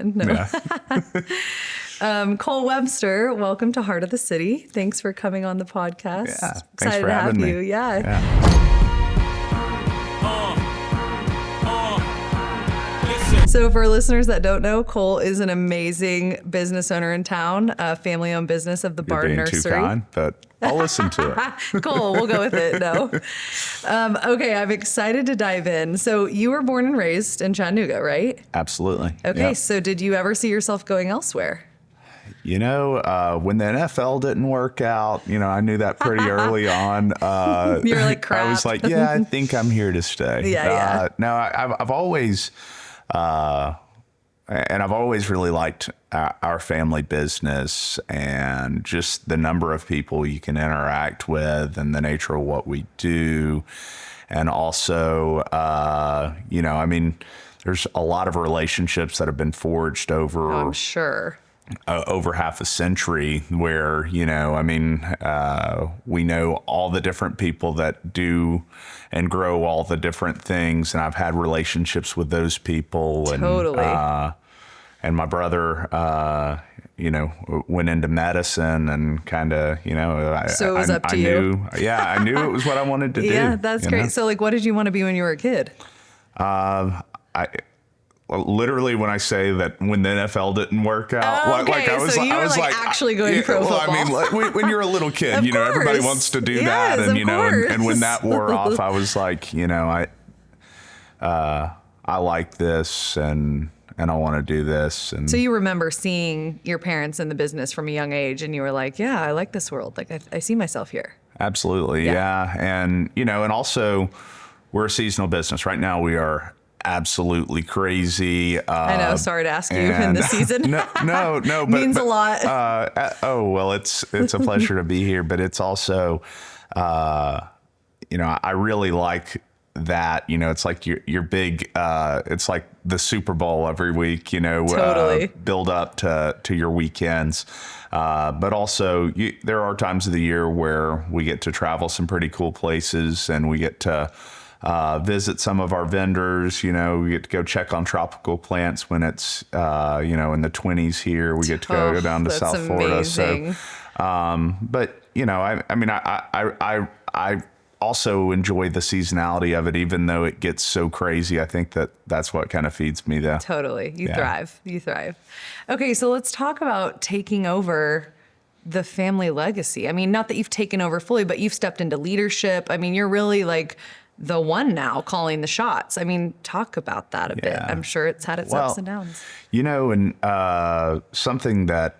No. Yeah. Cole Webster, welcome to Heart of the City. Thanks for coming on the podcast. Yeah. Thanks Excited for to have having you. me. Yeah. So for listeners that don't know, Cole is an amazing business owner in town, a family-owned business of the You're Barn being Nursery. too kind, but I'll listen to it. Cool. We'll go with it. No. Okay. I'm excited to dive in. So you were born and raised in Chattanooga, right? Absolutely. Okay. Yeah. So did you ever see yourself going elsewhere? You know, when the NFL didn't work out, you know, I knew that pretty early on. You're like, crap. I was like, yeah, I think I'm here to stay. Yeah. No, I've always, and I've always really liked our family business and just the number of people you can interact with and the nature of what we do. And also, you know, I mean, there's a lot of relationships that have been forged over. I'm sure. Over half a century where, you know, I mean, we know all the different people that do and grow all the different things. And I've had relationships with those people. Totally. And my brother, you know, went into medicine and kind of, you know, So it was up to I you. knew, yeah, I knew it was what I wanted to do. Yeah, that's great. Know? So like, what did you want to be when you were a kid? Literally, when I say that when the NFL didn't work out, Oh, okay. like I was, So you I were was like actually going pro well, football. I mean, like, when you're a little kid, Of you know, everybody course. wants to do Yes, that, and of you know, and when course. that wore off, I was like, you know, I like this, and I want to do this. And So you remember seeing your parents in the business from a young age, and you were like, yeah, I like this world. Like I see myself here. absolutely, Yeah. yeah, and you know, and also we're a seasonal business. Right now, we are absolutely crazy. I know. Sorry to ask you in and- the season. no, but Means a lot. oh well, it's a pleasure to be here, but it's also, you know, I really like that. You know, it's like your big. It's like the Super Bowl every week. You know, Totally. Build up to your weekends. But also, there are times of the year where we get to travel some pretty cool places, and we get to visit some of our vendors. You know, we get to go check on tropical plants when it's, you know, in the 20s here. We get to go down to that's South Florida. amazing. So, but you know, I mean, I also enjoy the seasonality of it, even though it gets so crazy. I think that's what kind of feeds me, though. Totally. You Yeah. thrive. You thrive. Okay. So let's talk about taking over the family legacy. I mean, not that you've taken over fully, but you've stepped into leadership. I mean, you're really like the one now calling the shots. I mean, talk about that a bit. Yeah. I'm sure it's had its ups and downs. You know, and something that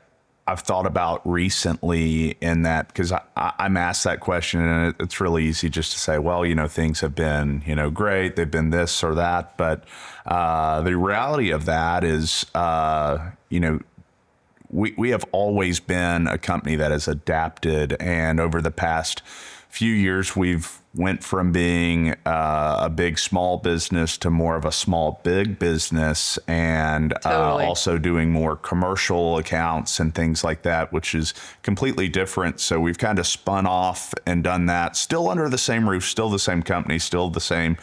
I've thought about recently in that, because I'm asked that question, and it's really easy just to say, well, you know, things have been, you know, great. They've been this or that. But the reality of that is, you know, we have always been a company that has adapted. And over the past few years, we've went from being a big small business to more of a small big business, and Totally. also doing more commercial accounts and things like that, which is completely different. So we've kind of spun off and done that, still under the same roof, still the same company, still the same,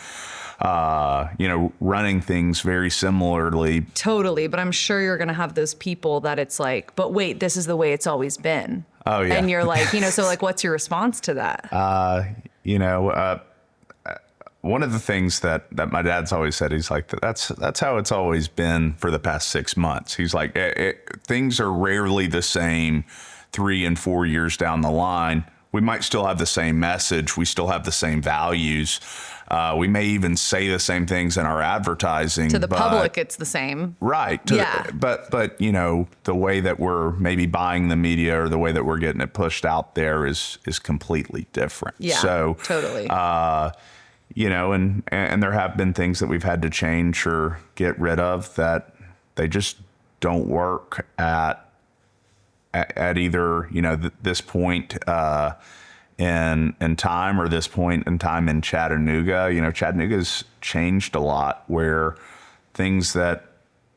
you know, running things very similarly. Totally. But I'm sure you're going to have those people that it's like, but wait, this is the way it's always been. Oh, yeah. And you're like, you know, so like, what's your response to that? You know, one of the things that my dad's always said, he's like, that's how it's always been for the past 6 months. He's like, things are rarely the same 3 and 4 years down the line. We might still have the same message. We still have the same values. We may even say the same things in our advertising. To the but, public, it's the same. Right. Yeah. But, you know, the way that we're maybe buying the media or the way that we're getting it pushed out there is completely different. Yeah, So, totally. you know, and there have been things that we've had to change or get rid of that they just don't work at either, you know, this point in time or this point in time in Chattanooga. You know, Chattanooga's changed a lot, where things that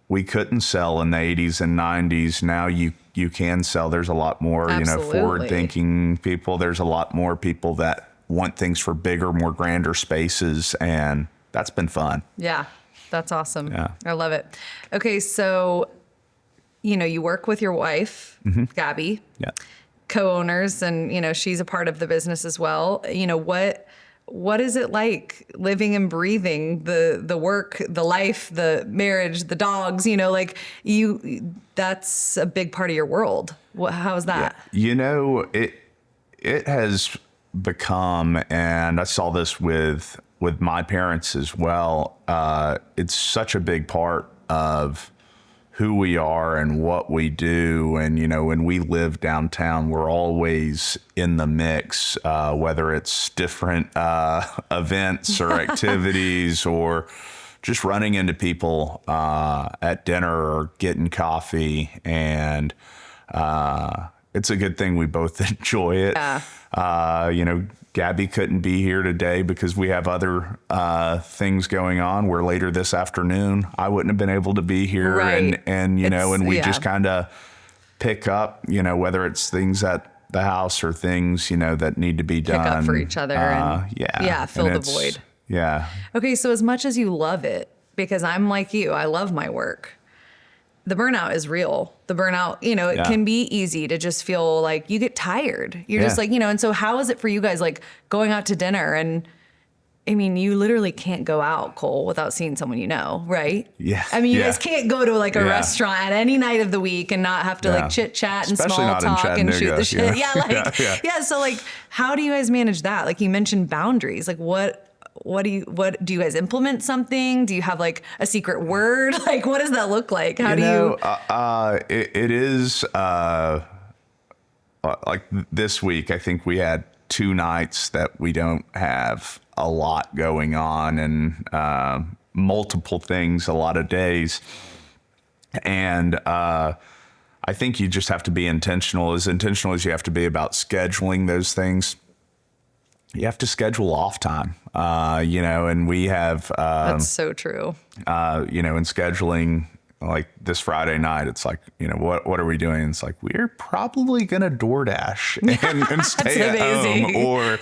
we couldn't sell in the 80s and 90s, now you can sell. There's a lot more, Absolutely. you know, forward-thinking people. There's a lot more people that want things for bigger, more grander spaces, and that's been fun. Yeah, that's awesome. Yeah. I love it. Okay, so you work with your wife, Gabby, Yeah. co-owners, and, she's a part of the business as well. What is it like living and breathing the work, the life, the marriage, the dogs, that's a big part of your world. How's that? It has become, and I saw this with my parents as well. It's such a big part of who we are and what we do. And, when we live downtown, we're always in the mix, whether it's different events or activities or just running into people at dinner or getting coffee. And it's a good thing we both enjoy it. Yeah. Gabby couldn't be here today because we have other things going on. Where later this afternoon, I wouldn't have been able to be here. Right. And we just kind of pick up, whether it's things at the house or things, that need to be done. Pick up for each other. Fill the void. Yeah. Okay, so as much as you love it, because I'm like you, I love my work, the burnout is real. The burnout, it can be easy to just feel like you get tired. You're just like, and so how is it for you guys, like going out to dinner? And I mean, you literally can't go out, Cole, without seeing someone right? Yeah. I mean, you guys can't go to like a restaurant at any night of the week and not have to like chit chat and especially small talk and shoot the shit. So like, how do you guys manage that? Like you mentioned boundaries. Like what do you guys implement something? Do you have like a secret word? Like, what does that look like? How do you? It is like this week, I think we had 2 nights that we don't have a lot going on and multiple things, a lot of days. And I think you just have to be intentional as you have to be about scheduling those things. You have to schedule off time, and we have, That's so true. in scheduling like this Friday night, it's like, what are we doing? It's like, we're probably going to DoorDash and stay at home, or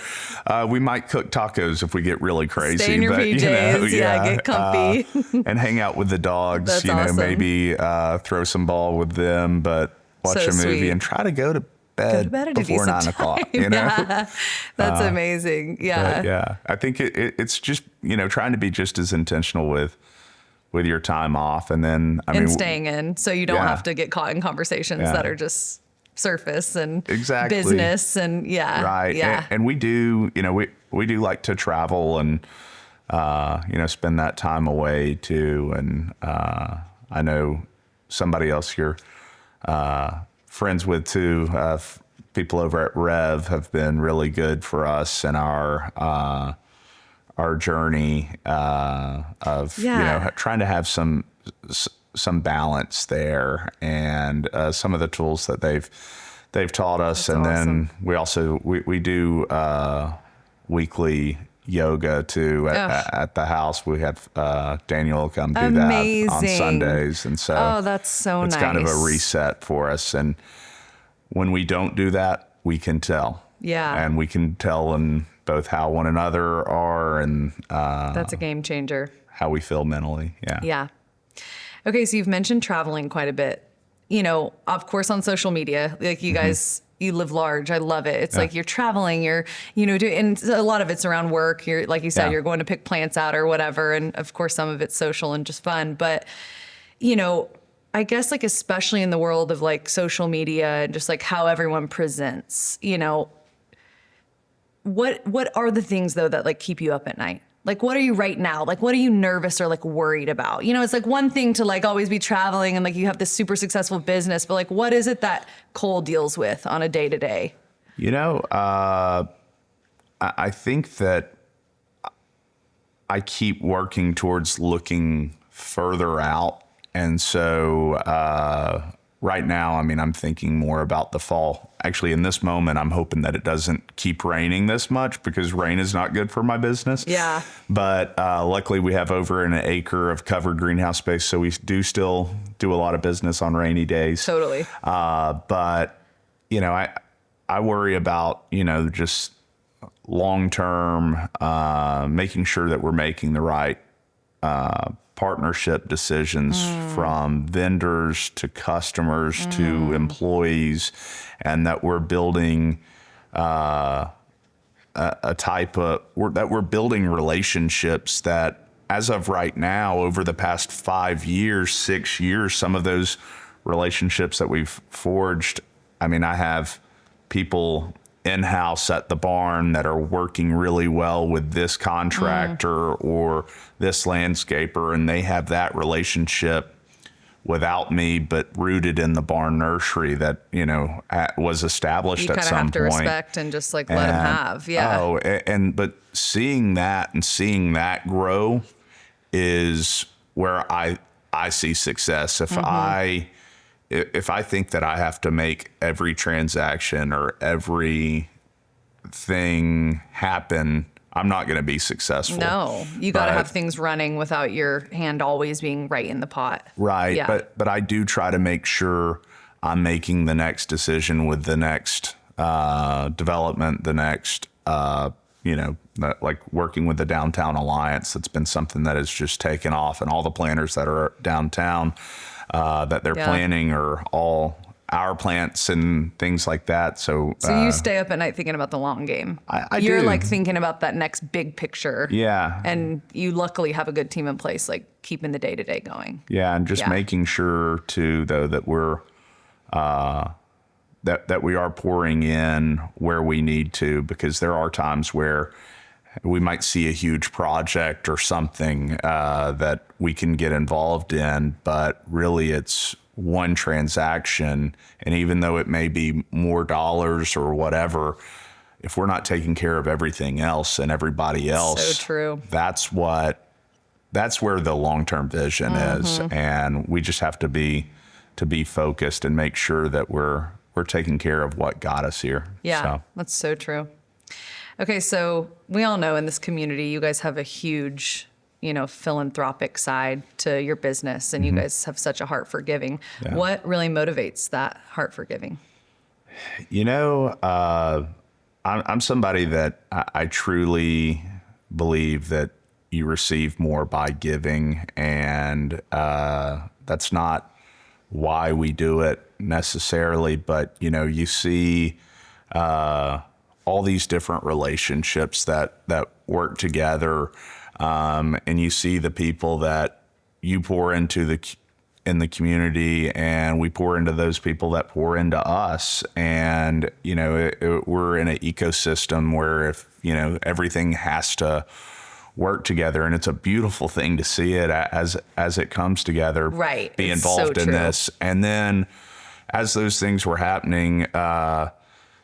we might cook tacos if we get really crazy. Stay in your PJs, get comfy. And hang out with the dogs, That's awesome. Maybe throw some ball with them, but watch a movie sweet. And try to go to bed before 9 o'clock, Yeah, that's amazing. Yeah. I think it's just, trying to be just as intentional with your time off. And then, staying in, so you don't have to get caught in conversations that are just surface and business and right. Yeah. And we do, we do like to travel and, spend that time away too. And, I know somebody else you're, friends with too, people over at Rev have been really good for us in our journey of trying to have some balance there, and some of the tools that they've taught us. That's and awesome. Then we also we do weekly yoga too at the house. We have Daniel come do that on Sundays, and so that's so it's nice. kind of a reset for us. And when we don't do that, we can tell. Yeah, and we can tell in both how one another are and that's a game changer. How we feel mentally. Yeah. Okay, so you've mentioned traveling quite a bit. Of course, on social media, like you guys. You live large. I love it. It's like you're traveling, you're, doing, and a lot of it's around work. You're, like you said, you're going to pick plants out or whatever. And of course, some of it's social and just fun. But, I guess like, especially in the world of like social media and just like how everyone presents, what are the things though that like keep you up at night? Like, what are you right now? Like, what are you nervous or like worried about? It's like one thing to like always be traveling and like you have this super successful business, but like, what is it that Cole deals with on a day to day? I think that I keep working towards looking further out. And so right now, I'm thinking more about the fall. Actually, in this moment, I'm hoping that it doesn't keep raining this much because rain is not good for my business. Yeah. But luckily, we have over an acre of covered greenhouse space, so we do still do a lot of business on rainy days. Totally. But, I worry about, just long term, making sure that we're making the right partnership decisions from vendors to customers to employees, and that we're building that we're building relationships that, as of right now, over the past 5 years, 6 years, some of those relationships that we've forged. I mean, I have people in-house at the barn that are working really well with this contractor or this landscaper, and they have that relationship without me, but rooted in the Barn Nursery that, was established You at kind of some have to point. respect and just like let them have. Yeah. Oh, but seeing that grow is where I see success. If I think that I have to make every transaction or every thing happen, I'm not going to be successful. No, you got to have things running without your hand always being right in the pot. Right. Yeah. But I do try to make sure I'm making the next decision with the next development, the next, like working with the Downtown Alliance. That's been something that has just taken off, and all the planters that are downtown that they're planting are all our plants and things like that. So you stay up at night thinking about the long game. You're do. like thinking about that next big picture. Yeah. And you luckily have a good team in place, like keeping the day-to-day going. Yeah. And just making sure too, though, that we're, that we are pouring in where we need to, because there are times where we might see a huge project or something that we can get involved in, but really it's one transaction. And even though it may be more dollars or whatever, if we're not taking care of everything else and everybody else, so true. That's where the long-term vision is. And we just have to be focused and make sure that we're taking care of what got us here. Yeah, that's so true. Okay, so we all know in this community, you guys have a huge, philanthropic side to your business, and you guys have such a heart for giving. Yeah. What really motivates that heart for giving? I'm somebody that I truly believe that you receive more by giving, and that's not why we do it necessarily, but you see all these different relationships that work together, and you see the people that you pour into in the community, and we pour into those people that pour into us. And we're in an ecosystem where if everything has to work together, and it's a beautiful thing to see it as it comes together. Right. Be It's involved so in true. this, and then as those things were happening,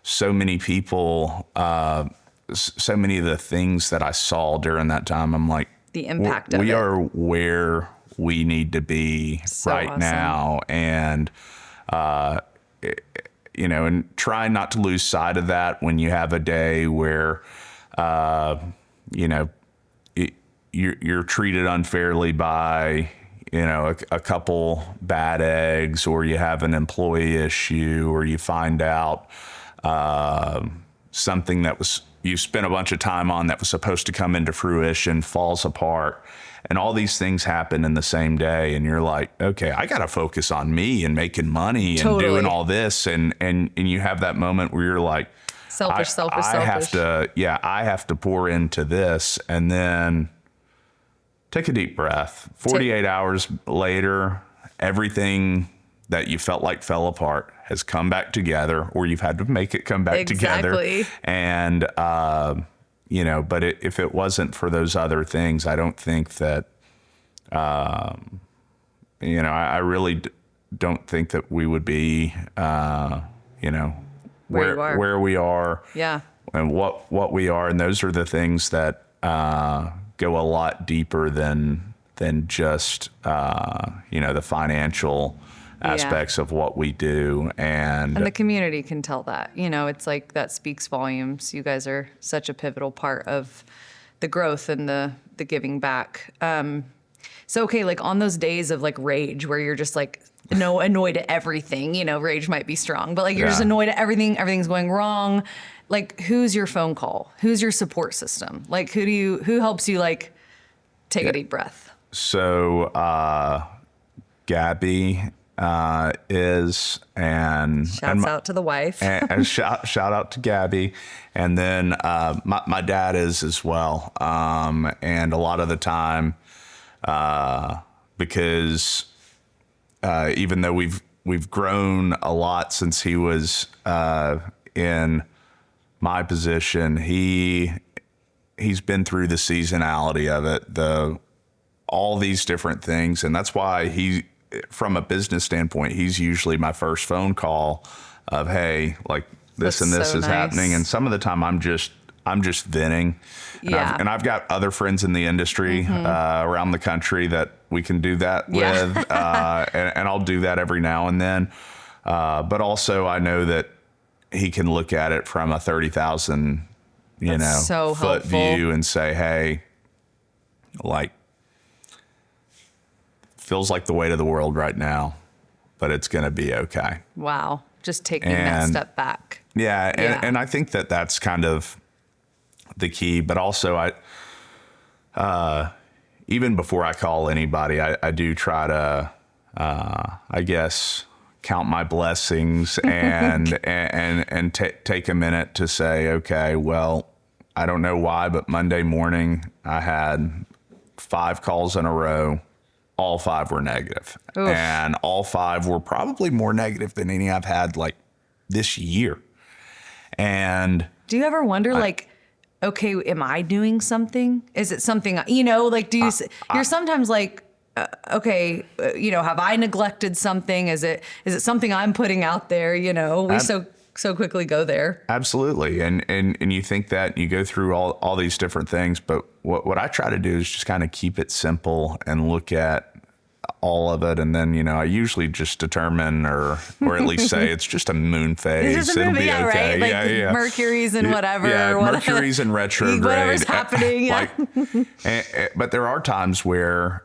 so many people, so many of the things that I saw during that time, I'm like, The impact of we it. are where we need to be right awesome. now. And, and try not to lose sight of that when you have a day where, you're treated unfairly by, a couple bad eggs, or you have an employee issue, or you find out something that you spent a bunch of time on that was supposed to come into fruition falls apart, and all these things happen in the same day, and you're like, okay, I got to focus on me and making money and Totally. doing all this, and you have that moment where you're like, Selfish. I have to pour into this, and then take a deep breath. 48 hours later, everything that you felt like fell apart has come back together, or you've had to make it come back together. Exactly. And, but if it wasn't for those other things, I don't think that, I really don't think that we would be, where we are. Yeah. And what we are. And those are the things that, go a lot deeper than just the financial aspects of what we do, and the community can tell that. It's like that speaks volumes. You guys are such a pivotal part of the growth and the giving back. So okay, like on those days of like rage where you're just like annoyed at everything, rage might be strong, but like you're just annoyed at everything's going wrong. Like, who's your phone call? Who's your support system? Like, who helps you like take a deep breath? So Gabby is, and Shouts out to the wife. and shout out to Gabby, and then my dad is as well. And a lot of the time, because even though we've grown a lot since he was in my position, he's been through the seasonality of it, all these different things, and that's why from a business standpoint, he's usually my first phone call of, hey, like this That's and this so is nice. happening. And some of the time I'm just venting. Yeah. And I've got other friends in the industry around the country that we can do that Yeah. with. And I'll do that every now and then. But also I know that he can look at it from a 30,000, so foot helpful. view and say, hey, like, feels like the weight of the world right now, but it's going to be okay. Wow. Just taking that step back. Yeah. Yeah. And I think that that's kind of the key, but also even before I call anybody, I do try to, I guess, count my blessings and take a minute to say, okay, well, I don't know why, but Monday morning I had 5 calls in a row. All 5 were negative. Oof. And all 5 were probably more negative than any I've had like this year. And Do you ever wonder, like, okay, am I doing something? Is it something, like, you're sometimes like, okay, have I neglected something? Is it something I'm putting out there? We so quickly go there. absolutely. And you think that, and you go through all these different things, but what I try to do is just kind of keep it simple and look at all of it. And then, I usually just determine or at least say it's just a moon phase. It's just a movie, It'll be okay. right? Like Yeah. Mercury's and whatever. Yeah, whatever. Mercury's in retrograde. Whatever's happening. Yeah. But there are times where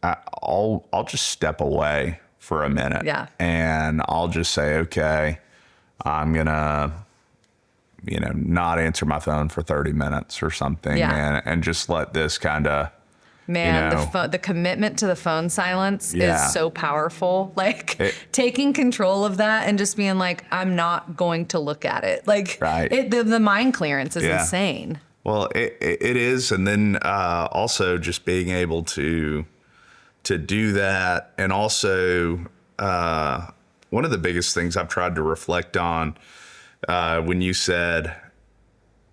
I'll just step away for a minute. Yeah. And I'll just say, okay, I'm gonna, not answer my phone for 30 minutes or something. Yeah. And just let this kind of, Man, the commitment to the phone silence Yeah. is so powerful. Like taking control of that and just being like, I'm not going to look at it. Like Right. the mind clearance is Yeah. insane. well, it is. And then also just being able to do that. And also one of the biggest things I've tried to reflect on when you said,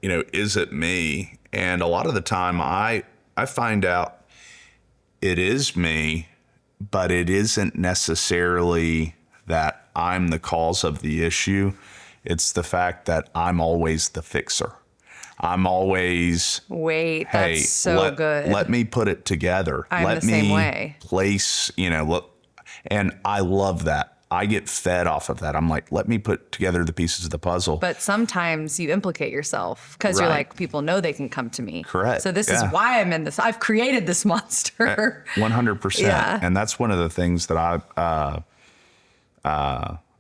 is it me? And a lot of the time I find out it is me, but it isn't necessarily that I'm the cause of the issue. It's the fact that I'm always the fixer. I'm always, Wait, hey, that's so good. let me put it together. I'm let the me same way. place, look, and I love that. I get fed off of that. I'm like, let me put together the pieces of the puzzle. But sometimes you implicate yourself because you're Right. like, people know they can come to me. Correct. So this is Yeah. why I'm in this. I've created this monster. 100%. Yeah. And that's one of the things that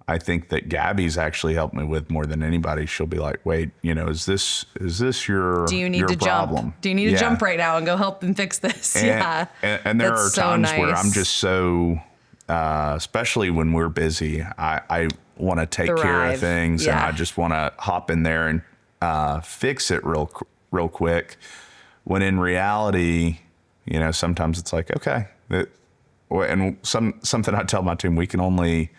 I think that Gabby's actually helped me with more than anybody. She'll be like, wait, is this your Do you need your to problem? jump? Do you need to Yeah. jump right now and go help them fix this? And, and there That's are so times where nice. I'm just so, especially when we're busy, I want to take care of Thrive. things and Yeah. I just want to hop in there and fix it real quick. When in reality, sometimes it's like, okay, and something I tell my team, we can only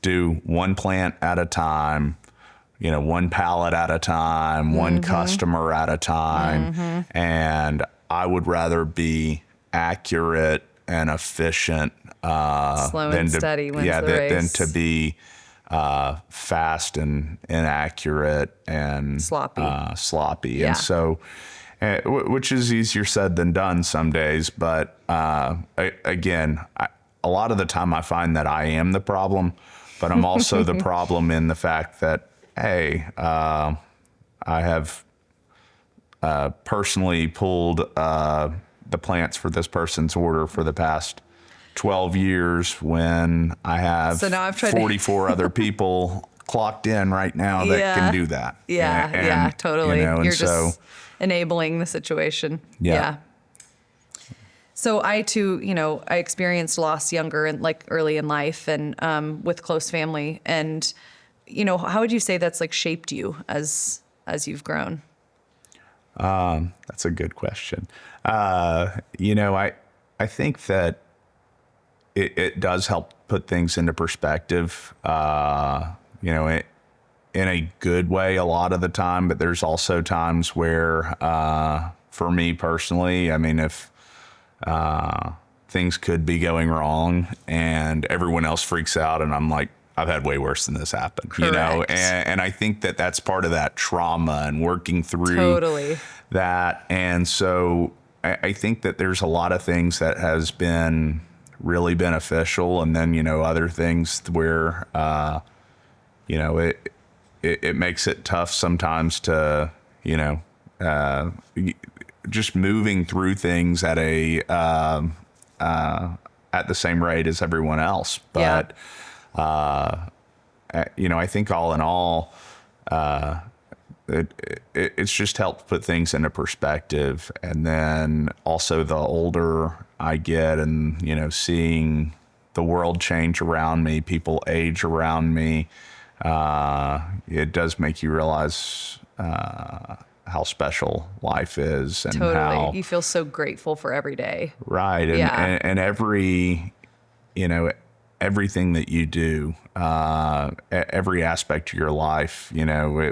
do one plant at a time, one pallet at a time, one customer at a time. And I would rather be accurate and efficient Slow and steady wins the than race. to be fast and inaccurate and sloppy. Yeah. And so, which is easier said than done some days. But again, a lot of the time I find that I am the problem, but I'm also the problem in the fact that, hey, I have personally pulled the plants for this person's order for the past 12 years when I have So now I've tried to- 44 other people clocked in right now that Yeah. can do that. Yeah, And, yeah, totally. and You're so, just enabling the situation. Yeah. So I too, I experienced loss younger and like early in life and with close family. And, how would you say that's like shaped you as you've grown? That's a good question. I think that it does help put things into perspective, in a good way a lot of the time, but there's also times where, for me personally, I mean, if things could be going wrong and everyone else freaks out and I'm like, I've had way worse than this happen, Correct. and I think that that's part of that trauma and working through Totally. that. And so I think that there's a lot of things that has been really beneficial. And then, other things where, it makes it tough sometimes to, just moving through things at at the same rate as everyone else. But, I think all in all, it's just helped put things into perspective. And then also the older I get and, seeing the world change around me, people age around me, it does make you realize how special life is and Totally. how You feel so grateful for every day. right. And, Yeah. and every, everything that you do, every aspect of your life,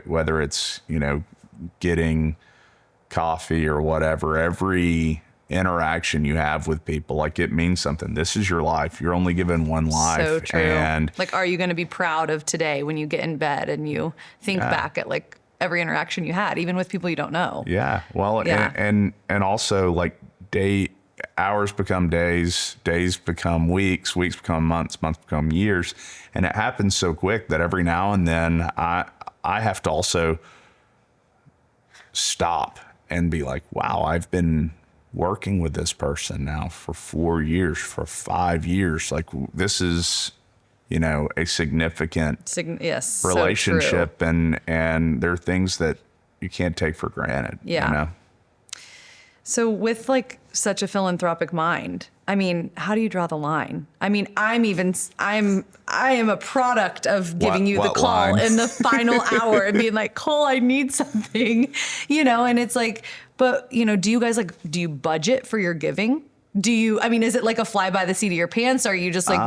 whether it's, getting coffee or whatever, every interaction you have with people, like it means something. This is your life. You're only given one life. So true. And like, are you going to be proud of today when you get in bed and you think back at like every interaction you had, even with people you don't know? yeah, well, Yeah. and also like hours become days, days become weeks, weeks become months, months become years. And it happens so quick that every now and then I have to also stop and be like, wow, I've been working with this person now for 4 years, for 5 years. Like this is, a significant Yes. So relationship, and there are things that you can't take for granted. Yeah. So with like such a philanthropic mind, I mean, how do you draw the line? I mean, I am a product of giving you the What call line? in the final hour and being like, Cole, I need something, and it's like, but do you guys do you budget for your giving? Is it like a fly by the seat of your pants? Or are you just like,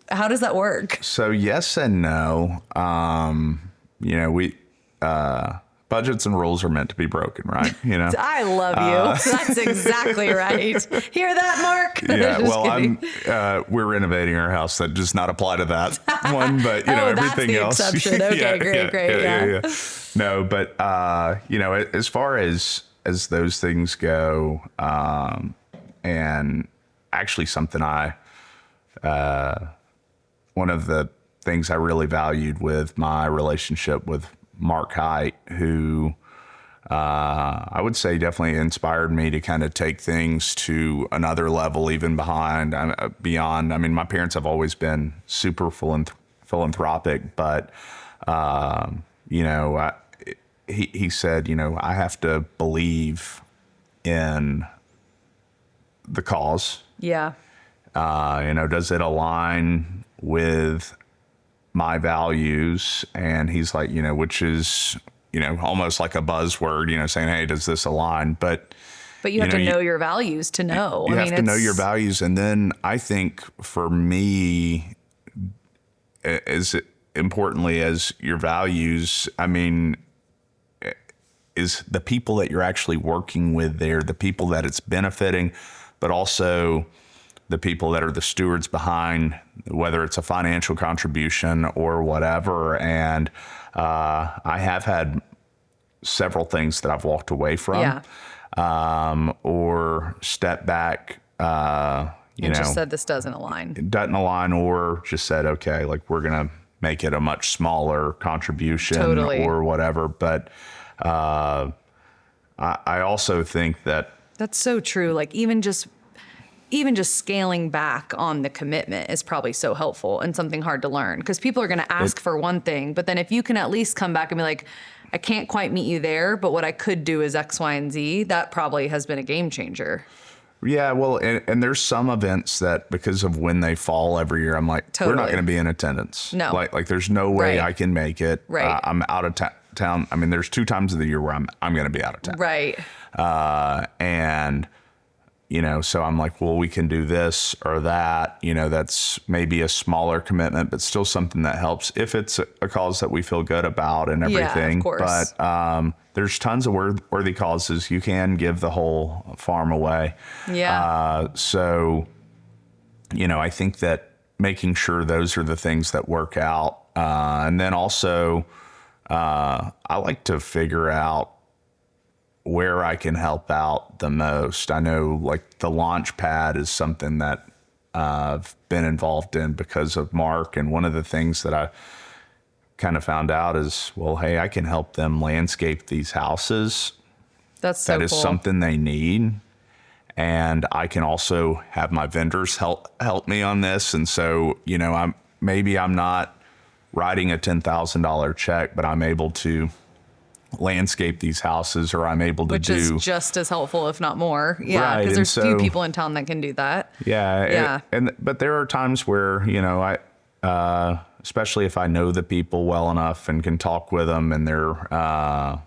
how does that work? So yes and no. We budgets and rules are meant to be broken, right? I love you. That's exactly right. Hear that, Mark? Yeah. Just Well, kidding. we're renovating our house. That does not apply to that one, but Oh, that's everything the else. exception. Okay, great. Yeah. No, but as far as those things go, and actually something one of the things I really valued with my relationship with Mark Height, who I would say definitely inspired me to kind of take things to another level, even beyond. I mean, my parents have always been super philanthropic, but he said, I have to believe in the cause. Yeah. Does it align with my values? And he's like, which is, almost like a buzzword, saying, hey, does this align? But you have to know your values to know. You have to know your values. And then I think for me, as importantly as your values, is the people that you're actually working with there, the people that it's benefiting, but also the people that are the stewards behind, whether it's a financial contribution or whatever. And I have had several things that I've walked away from, or stepped back, just said this doesn't align. It doesn't align, or just said, okay, like we're going to make it a much smaller contribution or whatever. But I also think that that's so true. Like even just scaling back on the commitment is probably so helpful and something hard to learn, because people are going to ask for one thing, but then if you can at least come back and be like, I can't quite meet you there, but what I could do is X, Y, and Z, that probably has been a game changer. Yeah, well, and there's some events that because of when they fall every year, I'm like, we're not Totally. going to be in attendance. No. Like there's no way Right. I can make it. Right. I'm out of town. I mean, there's 2 times of the year where I'm going to be out of town. Right. And so I'm like, well, we can do this or that. That's maybe a smaller commitment, but still something that helps if it's a cause that we feel good about and everything. Yeah, of course. But there's tons of worthy causes. You can give the whole farm away. Yeah. So, I think that making sure those are the things that work out. And then also, I like to figure out where I can help out the most. I know like the launch pad is something that I've been involved in because of Mark. And one of the things that I kind of found out is, well, hey, I can help them landscape these houses. That's so That is cool. something they need. And I can also have my vendors help me on this. And so, I'm not writing a $10,000 check, but I'm able to landscape these houses, or I'm able to Which is just as helpful, if not more. Yeah, Right, because and there's few so- people in town that can do that. Yeah. But there are times where, especially if I know the people well enough and can talk with them and they're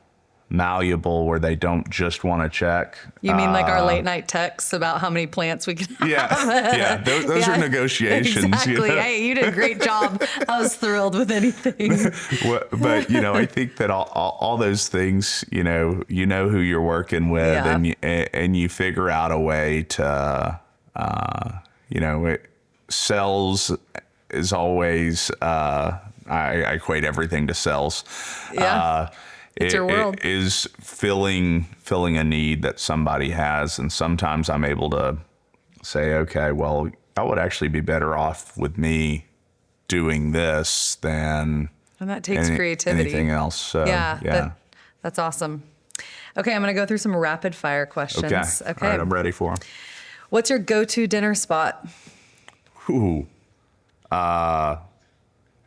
malleable where they don't just want to check. You mean like our late night texts about how many plants we can have? Yeah. Those are negotiations. Exactly. Hey, you did a great job. I was thrilled with anything. But, I think that all those things, you know who you're working with, Yeah. and you figure out a way to, sales is always, I equate everything to sales. Yeah. It's your world. It is filling a need that somebody has. And sometimes I'm able to say, okay, well, I would actually be better off with me doing this than And that takes creativity. anything else. So, Yeah. That's awesome. Okay, I'm going to go through some rapid fire questions. Okay. All right, I'm ready for them. What's your go-to dinner spot? Ooh.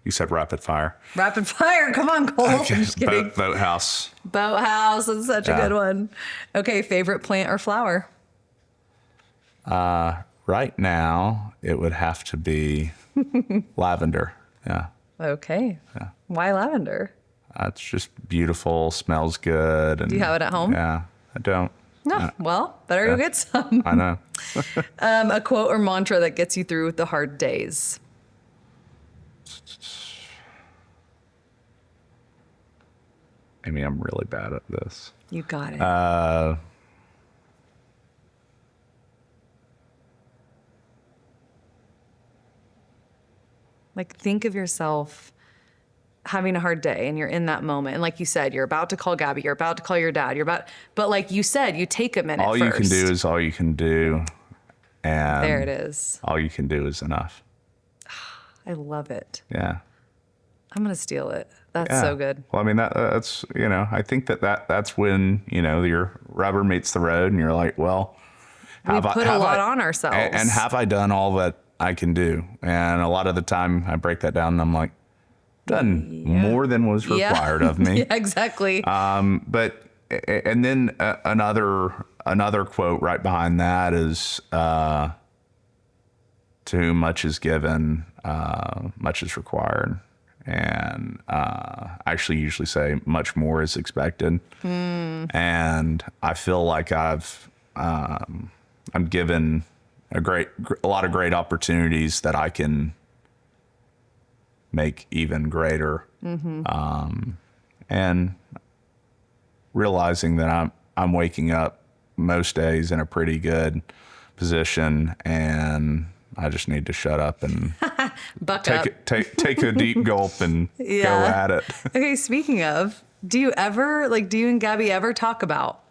You said rapid fire. Rapid fire. Come on, Cole. I'm just kidding. Boathouse. Boathouse. That's such a good one. Okay, favorite plant or flower? Right now, it would have to be lavender. Yeah. Okay. Why lavender? It's just beautiful, smells good. And Do you have it at home? Yeah, I don't. No. Well, better go get some. I know. A quote or mantra that gets you through the hard days. Amy, I'm really bad at this. You got it. Like, think of yourself having a hard day and you're in that moment. And like you said, you're about to call Gabby, you're about to call your dad, but like you said, you take a minute All first. you can do is all you can do. And There it is. all you can do is enough. I love it. Yeah. I'm going to steal it. That's Yeah. so good. Well, I mean, that's, I think that's when, your rubber meets the road and you're like, well, We put a lot on ourselves. And have I done all that I can do? And a lot of the time I break that down and I'm like, done more than was required of me. Yeah, exactly. But, and then another quote right behind that is, to whom much is given, much is required. And I actually usually say much more is expected. And I feel like I'm given a lot of great opportunities that I can make even greater. And realizing that I'm waking up most days in a pretty good position, and I just need to shut up and Buck up. take a deep gulp and go Yeah. at it. Okay, speaking of, do you and Gabby ever talk about,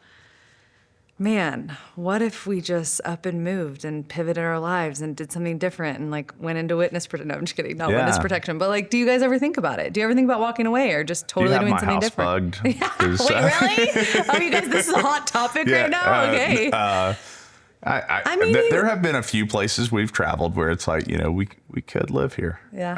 man, what if we just up and moved and pivoted our lives and did something different and like went into witness protection? No, I'm just kidding. Not witness protection. But like, do you guys ever think about it? Do you ever think about walking away or just Do you totally have doing my something house different? bugged? 'Cause, Wait, really? Oh, you guys, this is a hot topic right now? Okay. I mean, there have been a few places we've traveled where it's like, we could live here. Yeah.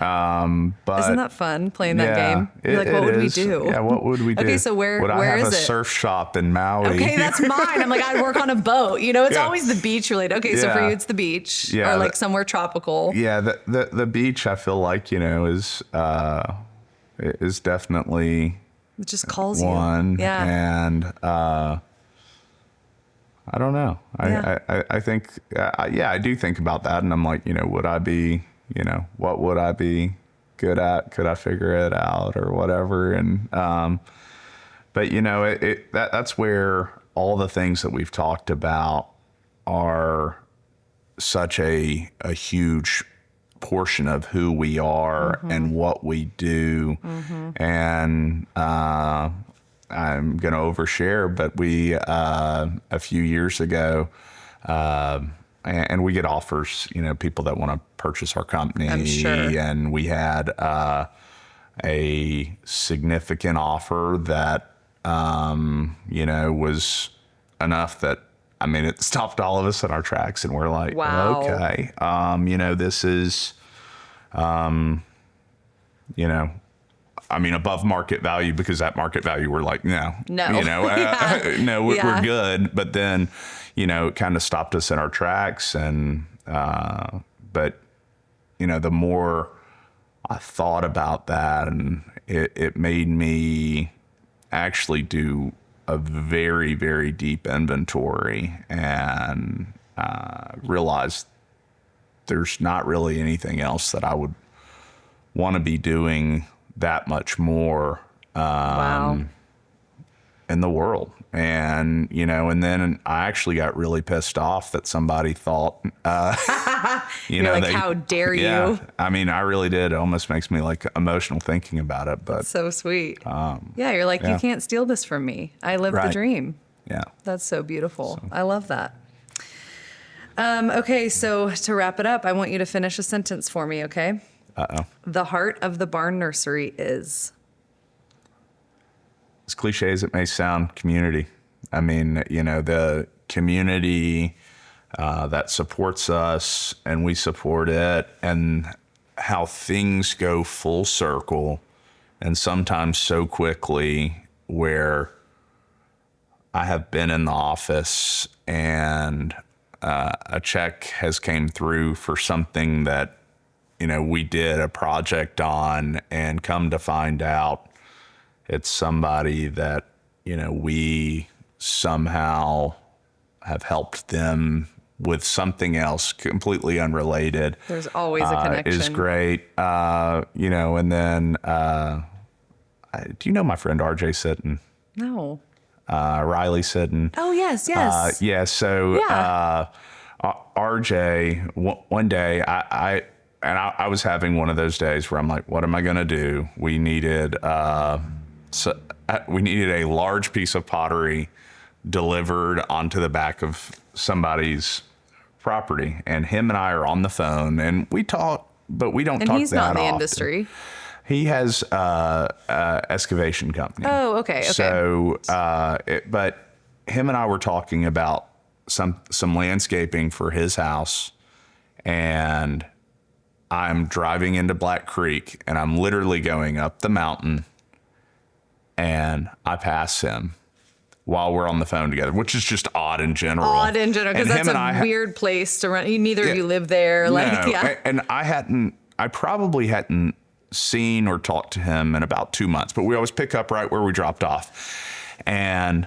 But Isn't that fun playing that game? You're like, what would we do? Yeah, what would we do? Okay, so would I where have is a it? surf shop in Maui? Okay, that's mine. I'm like, I'd work on a boat. It's Yeah. always the beach related. Okay, so for Yeah. you, it's the beach Yeah, or like somewhere tropical. Yeah, the beach, I feel like, is definitely It just calls one. you. Yeah. And I don't know. Yeah. I think, I do think about that. And I'm like, would I be, what would I be good at? Could I figure it out or whatever? And, but that's where all the things that we've talked about are such a huge portion of who we are and what we do. And, I'm going to overshare, but we, a few years ago, and we get offers, people that want to purchase our company. I'm sure. And we had a significant offer that, was enough that, it stopped all of us in our tracks, and we're like, wow. Okay, this is, above market value, because at market value, we're like, no, Yeah. no, we're good. But then, it kind of stopped us in our tracks. And, but, the more I thought about that, and it made me actually do a very, very deep inventory and, realize there's not really anything else that I would want to be doing that much more Wow. in the world. And, and then I actually got really pissed off that somebody thought, You're like, how dare you? I really did. It almost makes me like emotional thinking about it, but So sweet. You're like, you can't steal this from me. I live the Right. dream. yeah. That's so beautiful. I love that. Okay, so to wrap it up, I want you to finish a sentence for me, okay? Uh-oh. The heart of the Barn Nursery is... As cliche as it may sound, community. The community that supports us and we support it, and how things go full circle and sometimes so quickly, where I have been in the office and a check has came through for something that, we did a project on, and come to find out it's somebody that, we somehow have helped them with something else completely unrelated. There's always a connection. Is great. And then, do you know my friend RJ Sitton? No. Riley Sitton. Oh, yes. Yeah. So, Yeah. RJ, one day I was having one of those days where I'm like, what am I going to do? We needed a large piece of pottery delivered onto the back of somebody's property. And him and I are on the phone, and we talk, but we don't talk that often. And he's not in the industry. He has excavation company. Oh, okay. So, but him and I were talking about some landscaping for his house, and I'm driving into Black Creek, and I'm literally going up the mountain, and I pass him while we're on the phone together, which is just odd in general. Because that's a weird place to run. Neither of you live there. And I probably hadn't seen or talked to him in about 2 months, but we always pick up right where we dropped off. And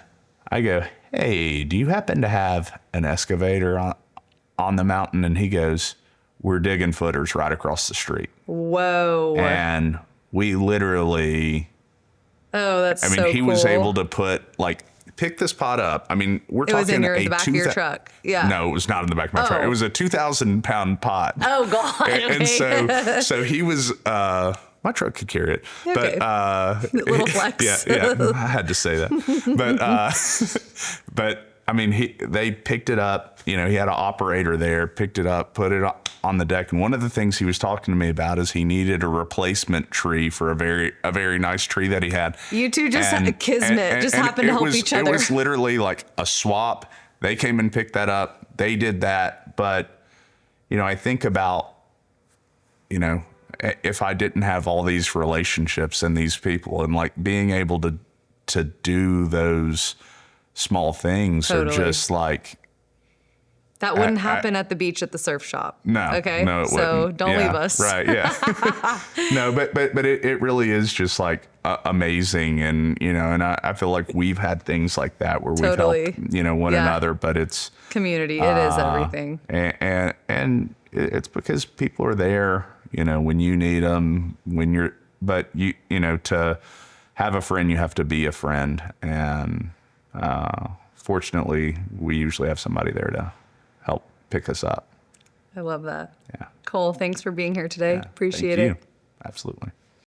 I go, hey, do you happen to have an excavator on the mountain? And he goes, we're digging footers right across the street. Whoa. And we literally... Oh, that's so cool. He was able to pick this pot up. We're talking was in the back of your truck. Yeah. No, it was not in the back of my truck. It was a 2,000-pound pot. Oh, God. Okay. And so he was, my truck could carry it. Okay. But, little flex. Yeah, I had to say that. But they picked it up. He had an operator there, picked it up, put it on the deck. And one of the things he was talking to me about is he needed a replacement tree for a very nice tree that he had. You two just had a kismet, happened to help each other. It was literally like a swap. They came and picked that up. they did that. But, I think about, if I didn't have all these relationships and these people and like being able to do those small things are Totally. just like, That wouldn't happen at the beach at the surf shop. no, Okay. no, it So wouldn't. don't Yeah, leave us. right. Yeah. No, but it really is just like amazing. And, and I feel like we've had things like that where we've Totally. helped, one Yeah. another, but it's, Community. It is everything. and it's because people are there, when you need them, but to have a friend, you have to be a friend. And, fortunately we usually have somebody there to help pick us up. I love that. Yeah. Cole, thanks for being here today. Yeah. Appreciate Thank it. you. Absolutely.